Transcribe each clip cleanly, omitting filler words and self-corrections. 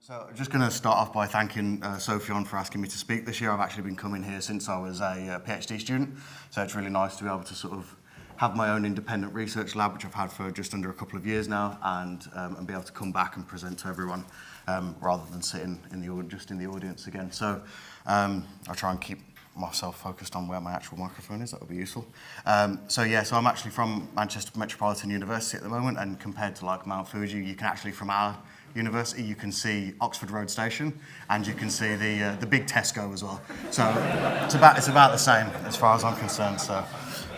So I'm just going to start off by thanking Sophion for asking me to speak this year. I've actually been coming here since I was a PhD student, so it's really nice to be able to sort of have my own independent research lab, which I've had for just under a couple of years now, and be able to come back and present to everyone rather than sitting in the audience again. So I'll try and keep myself focused on where my actual microphone is. That would be useful. So I'm actually from Manchester Metropolitan University at the moment, and compared to like Mount Fuji, you can actually, from our university, you can see Oxford Road Station, and you can see the big Tesco as well. So it's about the same as far as I'm concerned. So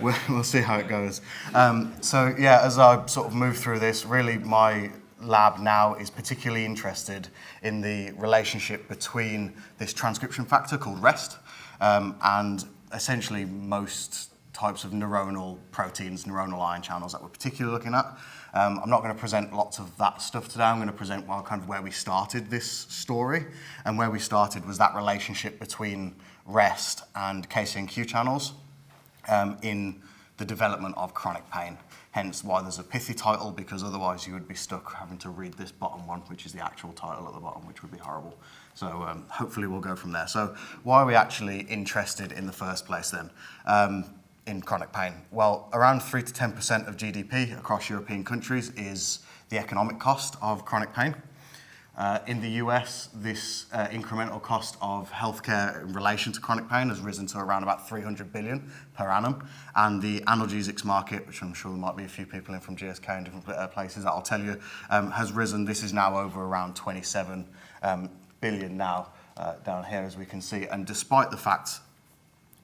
we'll see how it goes. As I sort of move through this, really my lab now is particularly interested in the relationship between this transcription factor called REST and essentially most types of neuronal proteins, neuronal ion channels that we're particularly looking at. I'm not going to present lots of that stuff today. I'm going to present where we started this story, and where we started was that relationship between REST and KCNQ channels in the development of chronic pain. Hence why there's a pithy title, because otherwise you would be stuck having to read this bottom one, which is the actual title at the bottom, which would be horrible. So hopefully we'll go from there. So why are we actually interested in the first place then? In chronic pain? Well, around 3 to 10% of GDP across European countries is the economic cost of chronic pain. In the US, this incremental cost of healthcare in relation to chronic pain has risen to around about 300 billion per annum. And the analgesics market, which I'm sure there might be a few people in from GSK and different places that I'll tell you, has risen. This is now over around 27 billion now down here, as we can see. And despite the fact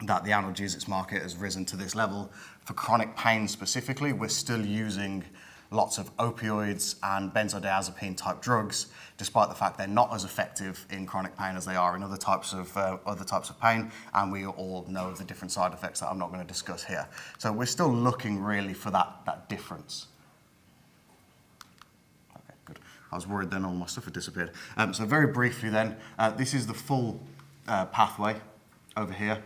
that the analgesics market has risen to this level, for chronic pain specifically, we're still using lots of opioids and benzodiazepine type drugs, despite the fact they're not as effective in chronic pain as they are in other types of pain, and we all know the different side effects that I'm not going to discuss here. So we're still looking really for that difference. Okay, good. I was worried then all my stuff had disappeared. So very briefly then, this is the full pathway over here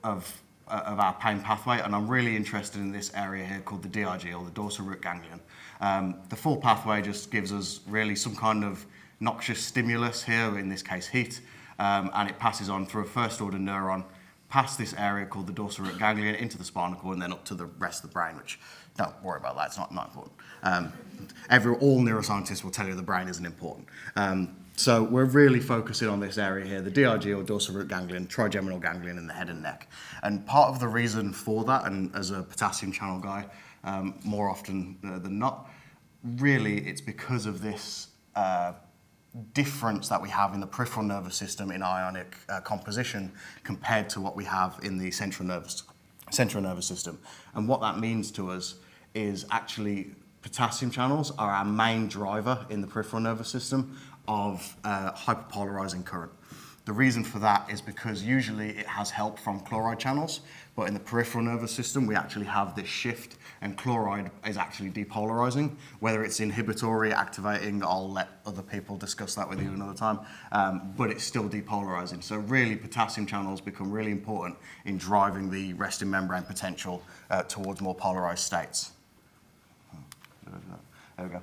of our pain pathway, and I'm really interested in this area here called the DRG, or the dorsal root ganglion. The full pathway just gives us really some kind of noxious stimulus here, in this case heat, and it passes on through a first order neuron, past this area called the dorsal root ganglion, into the spinal cord, and then up to the rest of the brain, which, don't worry about that, it's not important. All neuroscientists will tell you the brain isn't important. So we're really focusing on this area here, the DRG, or dorsal root ganglion, trigeminal ganglion in the head and neck. And part of the reason for that, and as a potassium channel guy, more often than not, really it's because of this difference that we have in the peripheral nervous system in ionic composition compared to what we have in the central nervous system. And what that means to us is actually potassium channels are our main driver in the peripheral nervous system of hyperpolarizing current. The reason for that is because usually it has help from chloride channels, but in the peripheral nervous system we actually have this shift, and chloride is actually depolarizing. Whether it's inhibitory, activating, I'll let other people discuss that with you another time, but it's still depolarizing. So really potassium channels become really important in driving the resting membrane potential towards more polarized states. There we go.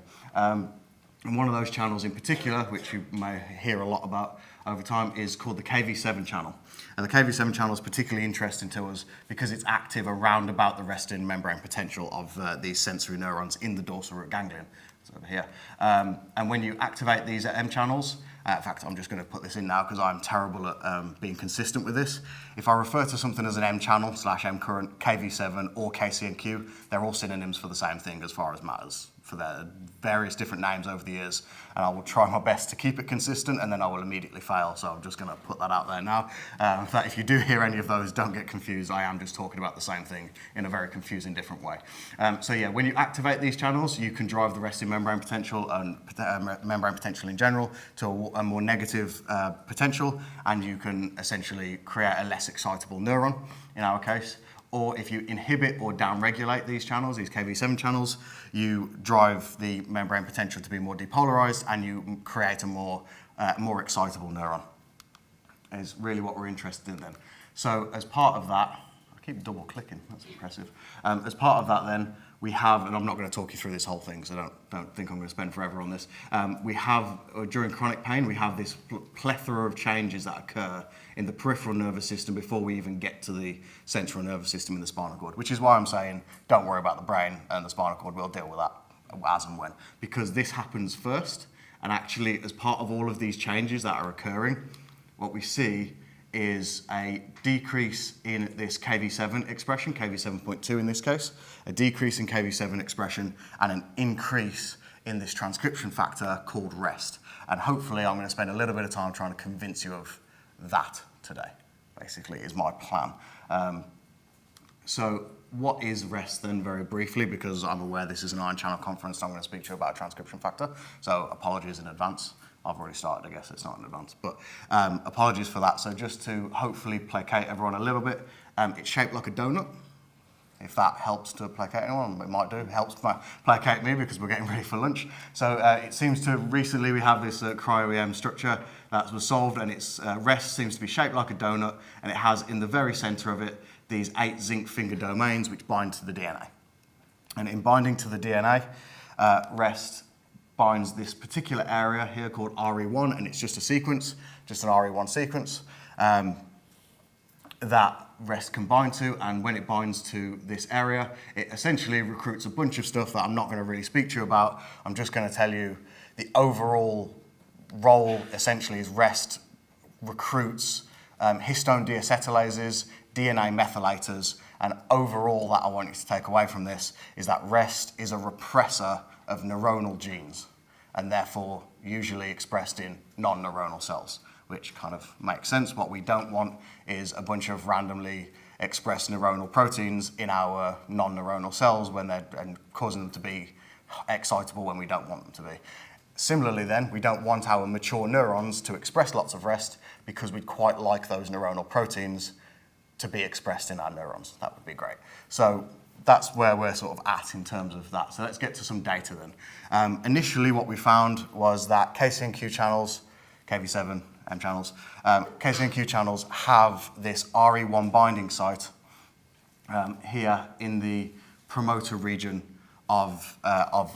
And one of those channels in particular, which you may hear a lot about over time, is called the Kv7 channel. And the Kv7 channel is particularly interesting to us because it's active around about the resting membrane potential of these sensory neurons in the dorsal root ganglion. It's over here. And when you activate these M channels, in fact, I'm just going to put this in now because I'm terrible at being consistent with this. If I refer to something as an M channel / M current, Kv7 or KCNQ, they're all synonyms for the same thing as far as matters, for their various different names over the years, and I will try my best to keep it consistent, and then I will immediately fail, so I'm just going to put that out there now. That if you do hear any of those, don't get confused. I am just talking about the same thing in a very confusing different way. When you activate these channels, you can drive the resting membrane potential and membrane potential in general to a more negative potential, and you can essentially create a less excitable neuron, in our case. Or if you inhibit or downregulate these channels, these Kv7 channels, you drive the membrane potential to be more depolarized, and you create a more excitable neuron. Is really what we're interested in then. So as part of that, I keep double clicking, that's impressive. As part of that then, we have, and I'm not going to talk you through this whole thing, so don't think I'm going to spend forever on this. We have, during chronic pain, we have this plethora of changes that occur in the peripheral nervous system before we even get to the central nervous system in the spinal cord, which is why I'm saying don't worry about the brain and the spinal cord, we'll deal with that as and when, because this happens first, and actually as part of all of these changes that are occurring, what we see is a decrease in this KV7 expression, KV7.2 in this case, a decrease in KV7 expression and an increase in this transcription factor called REST. And hopefully I'm going to spend a little bit of time trying to convince you of that today, basically, is my plan. So what is REST then, very briefly, because I'm aware this is an Ion Channel conference, so I'm going to speak to you about transcription factor, so apologies in advance. I've already started, I guess it's not in advance, but apologies for that. So just to hopefully placate everyone a little bit, it's shaped like a donut. If that helps to placate anyone, it might do. It helps placate me because we're getting ready for lunch. So it seems to, recently we have this cryo-EM structure that was solved, and its REST seems to be shaped like a donut, and it has in the very center of it these 8 zinc finger domains which bind to the DNA. And in binding to the DNA, REST binds this particular area here called RE1, and it's just a sequence, just an RE1 sequence that REST can bind to, and when it binds to this area, it essentially recruits a bunch of stuff that I'm not going to really speak to you about. I'm just going to tell you the overall role essentially is REST recruits histone deacetylases, DNA methylators, and overall that I want you to take away from this is that REST is a repressor of neuronal genes, and therefore usually expressed in non-neuronal cells, which kind of makes sense. What we don't want is a bunch of randomly expressed neuronal proteins in our non-neuronal cells and causing them to be excitable when we don't want them to be. Similarly then, we don't want our mature neurons to express lots of REST because we'd quite like those neuronal proteins to be expressed in our neurons. That would be great. So that's where we're sort of at in terms of that. So let's get to some data then. Initially what we found was that KCNQ channels, KV7, M channels, KCNQ channels have this RE1 binding site here in the promoter region of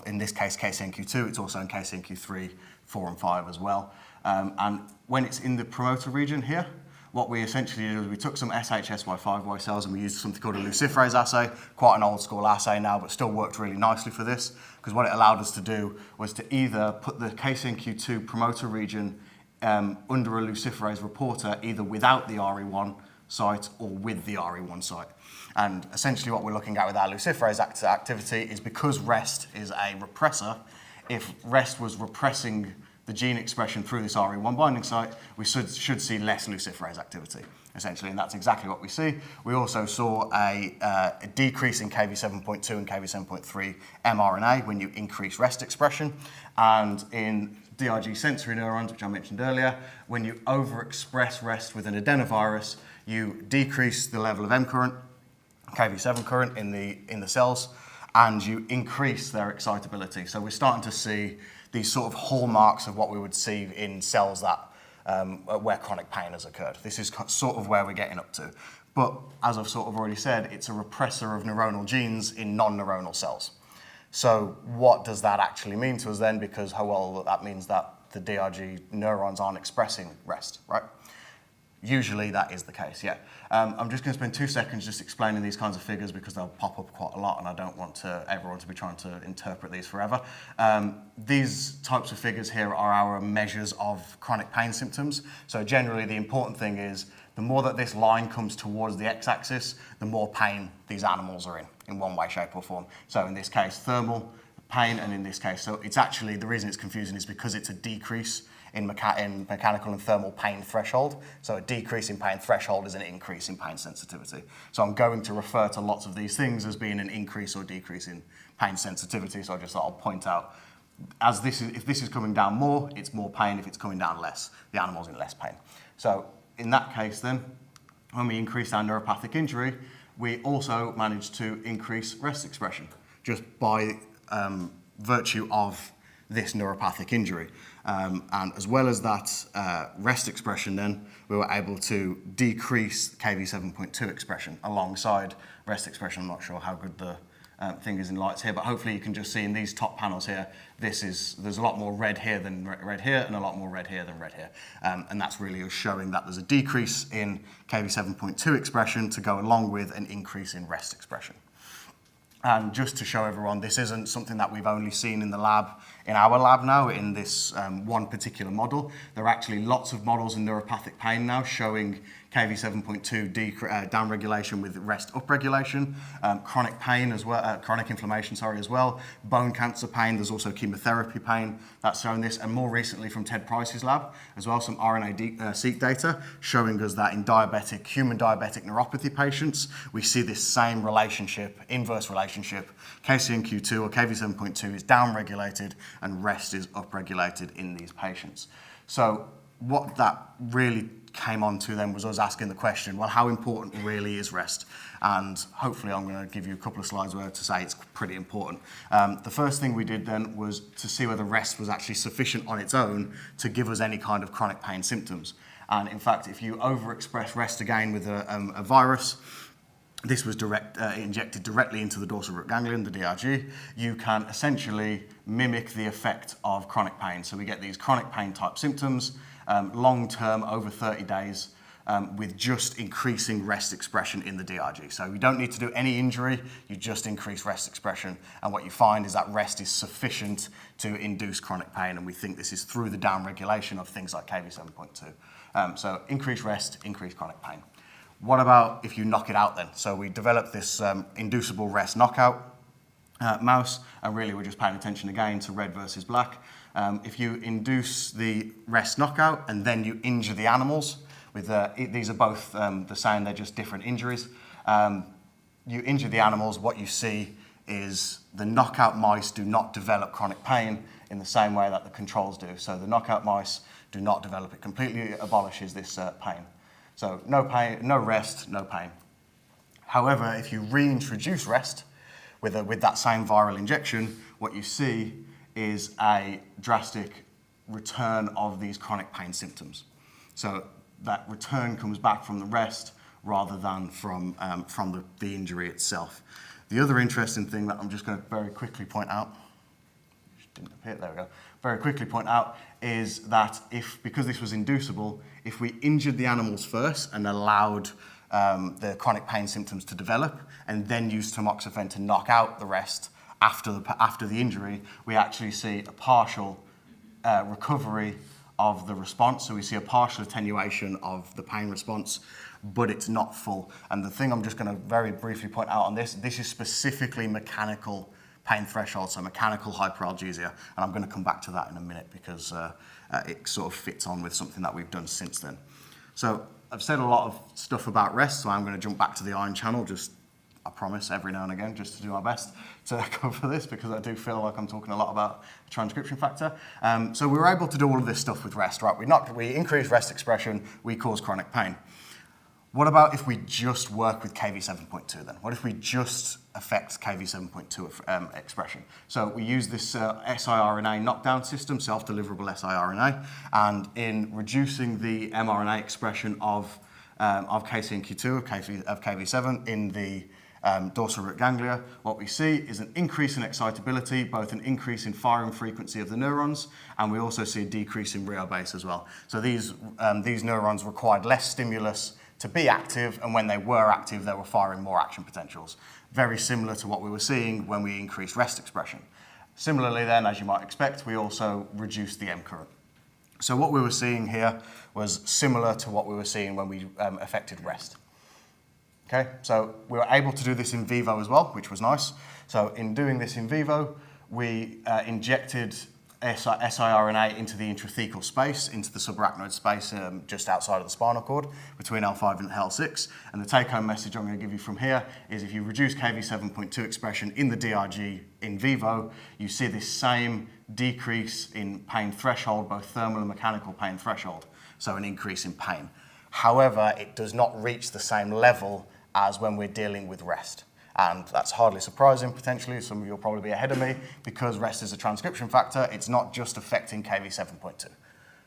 in this case, KCNQ2. It's also in KCNQ3, 4, and 5 as well. And when it's in the promoter region here, what we essentially did was we took some SHSY5Y cells and we used something called a luciferase assay, quite an old school assay now, but still worked really nicely for this, because what it allowed us to do was to either put the KCNQ2 promoter region under a luciferase reporter, either without the RE1 site or with the RE1 site. And essentially what we're looking at with our luciferase activity is because REST is a repressor, if REST was repressing the gene expression through this RE1 binding site, we should see less luciferase activity, essentially, and that's exactly what we see. We also saw a decrease in KV7.2 and KV7.3 mRNA when you increase REST expression, and in DRG sensory neurons, which I mentioned earlier, when you overexpress REST with an adenovirus, you decrease the level of M current, KV7 current in the cells, and you increase their excitability. So we're starting to see these sort of hallmarks of what we would see in cells that where chronic pain has occurred. This is sort of where we're getting up to. But as I've sort of already said, it's a repressor of neuronal genes in non-neuronal cells. So what does that actually mean to us then? Because, well, that means that the DRG neurons aren't expressing REST, right? Usually that is the case, yeah. I'm just going to spend 2 seconds just explaining these kinds of figures because they'll pop up quite a lot and I don't want everyone to be trying to interpret these forever. These types of figures here are our measures of chronic pain symptoms. So generally the important thing is the more that this line comes towards the x-axis, the more pain these animals are in one way, shape or form. So in this case, thermal pain, and in this case, so it's actually, the reason it's confusing is because it's a decrease in mechanical and thermal pain threshold. So a decrease in pain threshold is an increase in pain sensitivity. So I'm going to refer to lots of these things as being an increase or decrease in pain sensitivity. So I just thought I'll point out, if this is coming down more, it's more pain. If it's coming down less, the animal's in less pain. So in that case then, when we increase our neuropathic injury, we also managed to increase REST expression just by virtue of this neuropathic injury. And as well as that REST expression then, we were able to decrease KV7.2 expression alongside REST expression. I'm not sure how good the fingers in lights here, but hopefully you can just see in these top panels here, there's a lot more red here than red here, and a lot more red here than red here. And that's really showing that there's a decrease in Kv7.2 expression to go along with an increase in REST expression. And just to show everyone, this isn't something that we've only seen in the lab, in our lab now, in this one particular model. There are actually lots of models in neuropathic pain now showing Kv7.2 downregulation with REST upregulation, chronic pain as well, chronic inflammation, as well, bone cancer pain. There's also chemotherapy pain that's shown this, and more recently from Ted Price's lab as well, some RNA-seq data showing us that in human diabetic neuropathy patients, we see this same relationship, inverse relationship. KCNQ2 or Kv7.2 is downregulated and REST is upregulated in these patients. So what that really came on to then was us asking the question, well, how important really is REST? And hopefully I'm going to give you a couple of slides where to say it's pretty important. The first thing we did then was to see whether REST was actually sufficient on its own to give us any kind of chronic pain symptoms. And in fact, if you overexpress REST again with a virus, this was injected directly into the dorsal root ganglion, the DRG, you can essentially mimic the effect of chronic pain. So we get these chronic pain type symptoms, long-term, over 30 days, with just increasing REST expression in the DRG. So you don't need to do any injury, you just increase REST expression, and what you find is that REST is sufficient to induce chronic pain, and we think this is through the downregulation of things like Kv7.2. So increase REST, increase chronic pain. What about if you knock it out then? So we developed this inducible REST knockout mouse, and really we're just paying attention again to red versus black. If you induce the REST knockout and then you injure the animals, these are both the same, they're just different injuries. You injure the animals, what you see is the knockout mice do not develop chronic pain in the same way that the controls do. So the knockout mice do not develop, it completely abolishes this pain. So no pain, no REST, no pain. However, if you reintroduce REST with that same viral injection, what you see is a drastic return of these chronic pain symptoms. So that return comes back from the REST rather than from the injury itself. The other interesting thing that I'm just going to very quickly point out, didn't appear, there we go, very quickly point out is that because this was inducible, if we injured the animals first and allowed the chronic pain symptoms to develop and then used tamoxifen to knock out the REST after the injury, we actually see a partial recovery of the response. So we see a partial attenuation of the pain response, but it's not full. And the thing I'm just going to very briefly point out on this is specifically mechanical pain threshold, so mechanical hyperalgesia. And I'm going to come back to that in a minute because it sort of fits on with something that we've done since then. So I've said a lot of stuff about REST, so I'm going to jump back to the ion channel, I promise, every now and again, just to do my best to cover this, because I do feel like I'm talking a lot about the transcription factor. So we were able to do all of this stuff with REST, right? We increase REST expression, we cause chronic pain. What about if we just work with Kv7.2 then? What if we just affect Kv7.2 expression? So we use this siRNA knockdown system, self-deliverable siRNA, and in reducing the mRNA expression of KCNQ2, of Kv7 in the dorsal root ganglia, what we see is an increase in excitability, both an increase in firing frequency of the neurons, and we also see a decrease in Rio base as well. So these neurons required less stimulus to be active, and when they were active, they were firing more action potentials. Very similar to what we were seeing when we increased REST expression. Similarly then, as you might expect, we also reduced the M current. So what we were seeing here was similar to what we were seeing when we affected REST. Okay, so we were able to do this in vivo as well, which was nice. So in doing this in vivo, we injected siRNA into the intrathecal space, into the subarachnoid space just outside of the spinal cord, between L5 and L6. And the take-home message I'm going to give you from here is if you reduce Kv7.2 expression in the DRG in vivo, you see this same decrease in pain threshold, both thermal and mechanical pain threshold, so an increase in pain. However, it does not reach the same level as when we're dealing with REST. And that's hardly surprising, potentially. Some of you will probably be ahead of me, because REST is a transcription factor. It's not just affecting Kv7.2.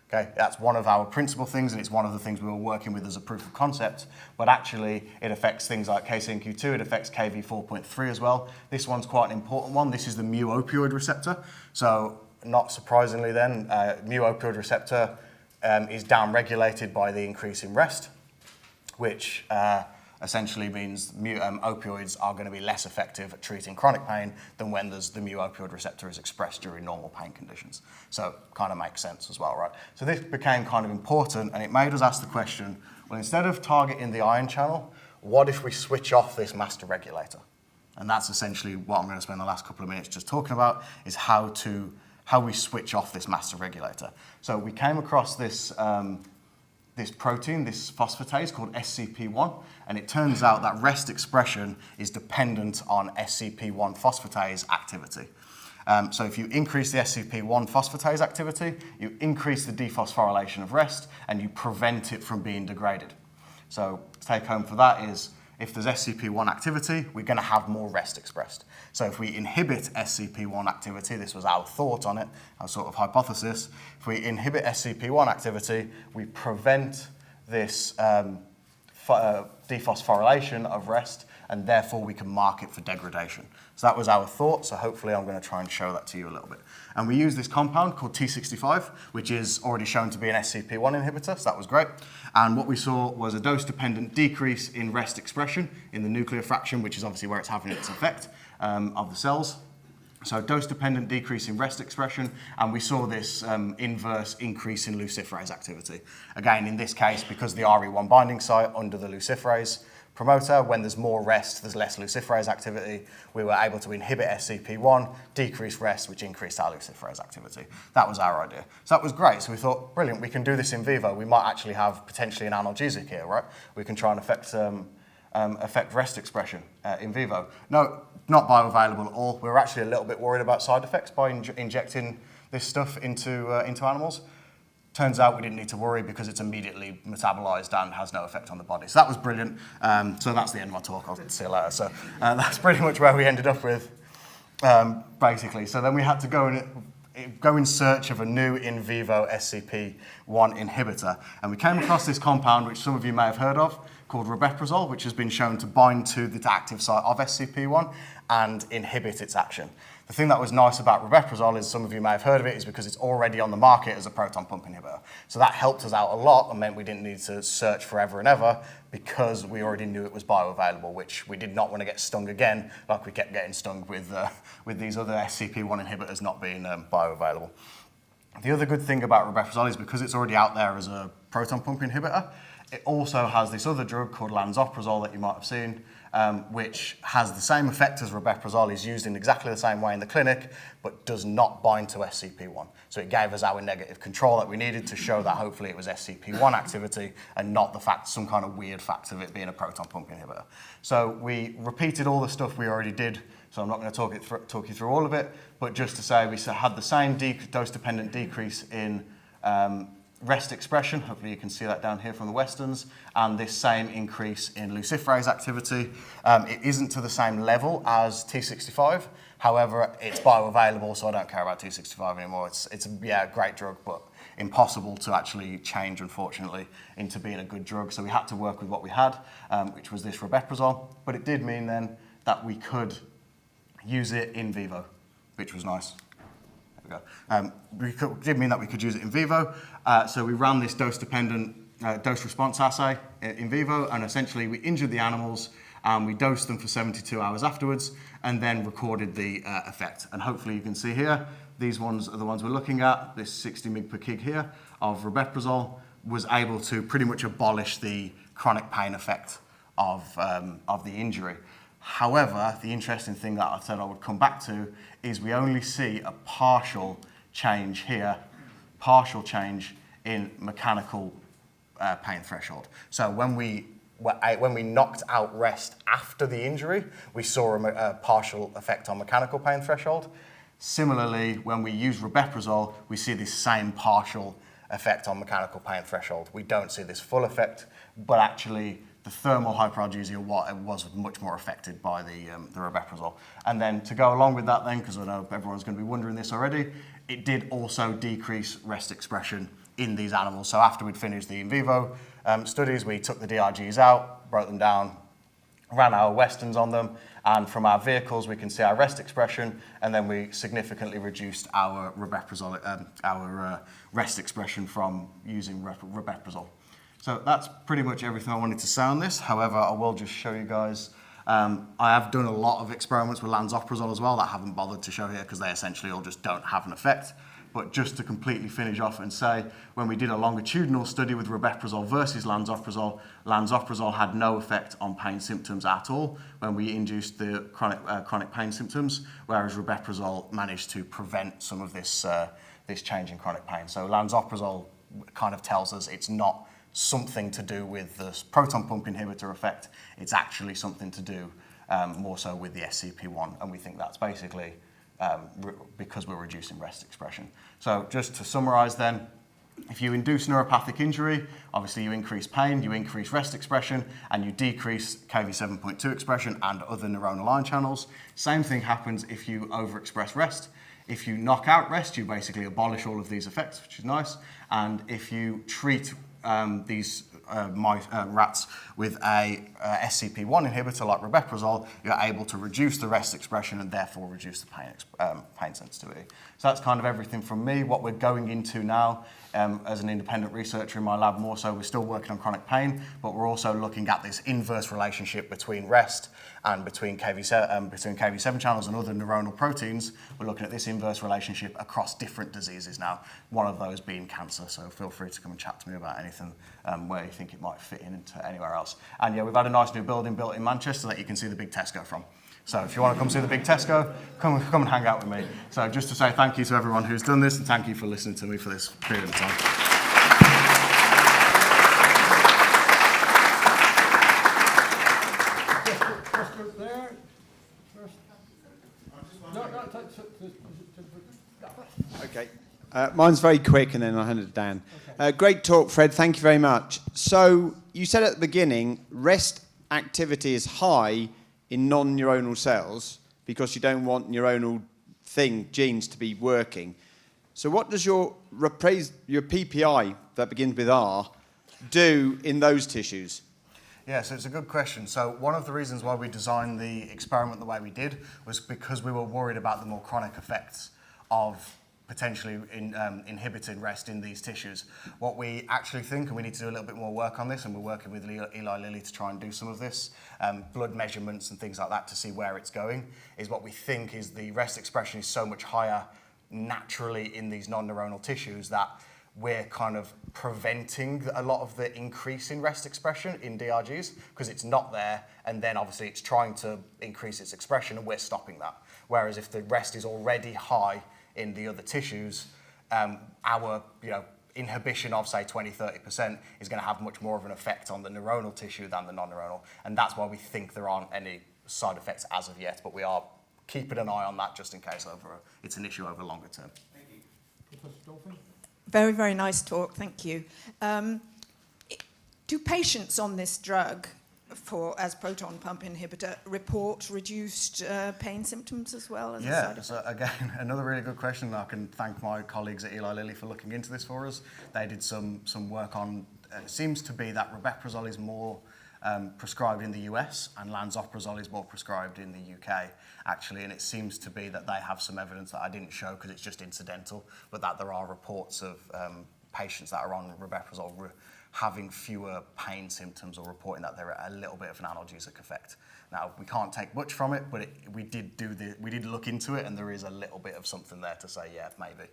Okay, that's one of our principal things, and it's one of the things we were working with as a proof of concept, but actually it affects things like KCNQ2, it affects KV4.3 as well. This one's quite an important one. This is the mu opioid receptor. So not surprisingly then, mu opioid receptor is downregulated by the increase in rest, which essentially means opioids are going to be less effective at treating chronic pain than when the mu opioid receptor is expressed during normal pain conditions. So kind of makes sense as well, right? So this became kind of important, and it made us ask the question, well, instead of targeting the ion channel, what if we switch off this master regulator? And that's essentially what I'm going to spend the last couple of minutes just talking about, is how we switch off this master regulator. So we came across this protein, this phosphatase called SCP1, and it turns out that rest expression is dependent on SCP1 phosphatase activity. So if you increase the SCP1 phosphatase activity, you increase the dephosphorylation of rest, and you prevent it from being degraded. So take home for that is, if there's SCP1 activity, we're going to have more rest expressed. So if we inhibit SCP1 activity, this was our thought on it, our sort of hypothesis, if we inhibit SCP1 activity, we prevent this dephosphorylation of rest, and therefore we can mark it for degradation. So that was our thought, so hopefully I'm going to try and show that to you a little bit. And we use this compound called T65, which is already shown to be an SCP1 inhibitor, so that was great. And what we saw was a dose-dependent decrease in rest expression in the nuclear fraction, which is obviously where it's having its effect of the cells. So dose-dependent decrease in rest expression, and we saw this inverse increase in luciferase activity. Again, in this case, because the RE1 binding site under the luciferase promoter, when there's more rest, there's less luciferase activity. We were able to inhibit SCP1, decrease rest, which increased our luciferase activity. That was our idea. So that was great. So we thought, brilliant, we can do this in vivo. We might actually have potentially an analgesic here, right? We can try and affect rest expression in vivo. No, not bioavailable at all. We were actually a little bit worried about side effects by injecting this stuff into animals. Turns out we didn't need to worry because it's immediately metabolized and has no effect on the body. So that was brilliant. So that's the end of my talk. I'll see you later. So that's pretty much where we ended up with, basically. So then we had to go in search of a new in vivo SCP1 inhibitor. And we came across this compound, which some of you may have heard of, called repressor, which has been shown to bind to the active site of SCP1 and inhibit its action. The thing that was nice about repressor is, some of you may have heard of it, is because it's already on the market as a proton pump inhibitor. So that helped us out a lot and meant we didn't need to search forever and ever, because we already knew it was bioavailable, which we did not want to get stung again, like we kept getting stung with these other SCP1 inhibitors not being bioavailable. The other good thing about repressor is, because it's already out there as a proton pump inhibitor, it also has this other drug called lansoprazole that you might have seen, which has the same effect as repressor, is used in exactly the same way in the clinic, but does not bind to SCP1. So it gave us our negative control that we needed to show that hopefully it was SCP1 activity and not the fact, some kind of weird fact of it being a proton pump inhibitor. So we repeated all the stuff we already did, so I'm not going to talk you through all of it, but just to say we had the same dose-dependent decrease in rest expression, hopefully you can see that down here from the Westerns, and this same increase in luciferase activity. It isn't to the same level as T65, however, it's bioavailable, so I don't care about T65 anymore. It's a great drug, but impossible to actually change, unfortunately, into being a good drug. So we had to work with what we had, which was this repressor, but it did mean then that we could use it in vivo, which was nice. Did mean that we could use it in vivo, so we ran this dose-dependent dose-response assay in vivo, and essentially we injured the animals and we dosed them for 72 hours afterwards, and then recorded the effect. And hopefully you can see here, these ones are the ones we're looking at. This 60 mg per kg here of repressor was able to pretty much abolish the chronic pain effect of the injury. However, the interesting thing that I said I would come back to is we only see a partial change here, partial change in mechanical pain threshold. So when we knocked out rest after the injury, we saw a partial effect on mechanical pain threshold. Similarly, when we use repressor, we see this same partial effect on mechanical pain threshold. We don't see this full effect, but actually the thermal hyperalgesia was much more affected by the repressor. And then to go along with that then, because I know everyone's going to be wondering this already, it did also decrease rest expression in these animals. So after we'd finished the in vivo studies, we took the DRGs out, broke them down, ran our Westerns on them, and from our vehicles we can see our rest expression, and then we significantly reduced our rabeprazole, our rest expression from using rabeprazole. So that's pretty much everything I wanted to say on this. However, I will just show you guys. I have done a lot of experiments with lansoprazole as well that I haven't bothered to show here because they essentially all just don't have an effect. But just to completely finish off and say, when we did a longitudinal study with rabeprazole versus lansoprazole, lansoprazole had no effect on pain symptoms at all when we induced the chronic pain symptoms, whereas rabeprazole managed to prevent some of this change in chronic pain. So lansoprazole kind of tells us it's not something to do with the proton pump inhibitor effect. It's actually something to do more so with the SCP1, and we think that's basically because we're reducing rest expression. So just to summarize then, if you induce neuropathic injury, obviously you increase pain, you increase rest expression, and you decrease Kv7.2 expression and other neuronal ion channels. Same thing happens if you overexpress rest. If you knock out rest, you basically abolish all of these effects, which is nice. And if you treat these rats with a SCP1 inhibitor like rabeprazole, you're able to reduce the rest expression and therefore reduce the pain sensitivity. So that's kind of everything from me. What we're going into now as an independent researcher in my lab more so, we're still working on chronic pain, but we're also looking at this inverse relationship between rest and between Kv7 channels and other neuronal proteins. We're looking at this inverse relationship across different diseases now, one of those being cancer. So feel free to come and chat to me about anything where you think it might fit into anywhere else. And yeah, we've had a nice new building built in Manchester that you can see the big Tesco from. So if you want to come see the big Tesco, come and hang out with me. So just to say thank you to everyone who's done this, and thank you for listening to me for this period of time. Okay. Mine's very quick, and then I'll hand it to Dan. Okay. Great talk, Fred. Thank you very much. So you said at the beginning, rest activity is high in non-neuronal cells because you don't want neuronal genes to be working. So what does your PPI that begins with R do in those tissues? Yeah, so it's a good question. So one of the reasons why we designed the experiment the way we did was because we were worried about the more chronic effects of potentially inhibiting rest in these tissues. What we actually think, and we need to do a little bit more work on this, and we're working with Eli Lilly to try and do some of this, blood measurements and things like that to see where it's going, is what we think is the rest expression is so much higher naturally in these non-neuronal tissues that we're kind of preventing a lot of the increase in rest expression in DRGs because it's not there, and then obviously it's trying to increase its expression and we're stopping that. Whereas if the rest is already high in the other tissues, our inhibition of say 20-30% is going to have much more of an effect on the neuronal tissue than the non-neuronal, and that's why we think there aren't any side effects as of yet, but we are keeping an eye on that just in case it's an issue over longer term. Thank you. Professor Dolphin? Very, very nice talk, thank you. Do patients on this drug as proton pump inhibitor report reduced pain symptoms as well as a side effect? So again, another really good question. I can thank my colleagues at Eli Lilly for looking into this for us. They did some work on, it seems to be that rabeprazole is more prescribed in the US and lansoprazole is more prescribed in the UK actually, and it seems to be that they have some evidence that I didn't show because it's just incidental, but that there are reports of patients that are on rabeprazole having fewer pain symptoms or reporting that they're a little bit of an analgesic effect. Now, we can't take much from it, but we did look into it, and there is a little bit of something there to say, yeah, maybe.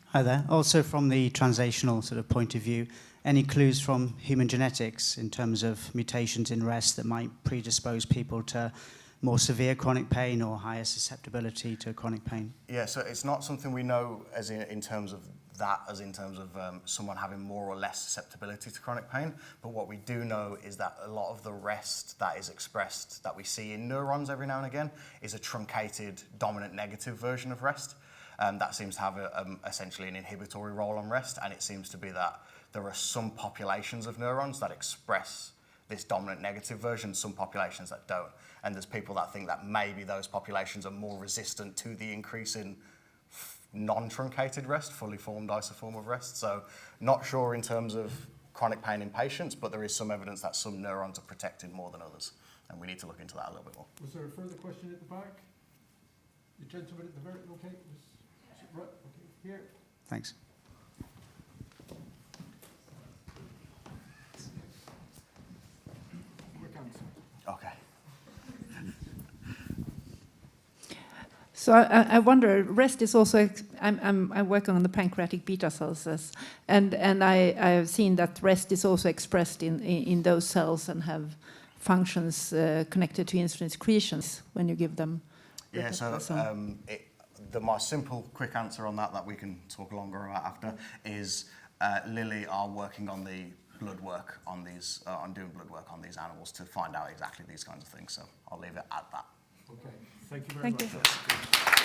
Hi there. Also from the translational sort of point of view, any clues from human genetics in terms of mutations in rest that might predispose people to more severe chronic pain or higher susceptibility to chronic pain? Yeah, so it's not something we know as in terms of that, as in terms of someone having more or less susceptibility to chronic pain, but what we do know is that a lot of the rest that is expressed, that we see in neurons every now and again, is a truncated dominant negative version of rest. That seems to have essentially an inhibitory role on rest, and it seems to be that there are some populations of neurons that express this dominant negative version, some populations that don't. And there's people that think that maybe those populations are more resistant to the increase in non-truncated rest, fully formed isoform of rest. So not sure in terms of chronic pain in patients, but there is some evidence that some neurons are protected more than others. And we need to look into that a little bit more. Was there a further question at the back? The gentleman at the very, okay, right, okay, here. Thanks. Quick answer. Okay. So I wonder, rest is also, I'm working on the pancreatic beta cells, and I have seen that rest is also expressed in those cells and have functions connected to insulin secretions when you give them. Yeah, so my simple, quick answer on that we can talk longer about after is Lilly are working on the blood work on these, on doing blood work on these animals to find out exactly these kinds of things. So I'll leave it at that. Okay, thank you very much. Thank you.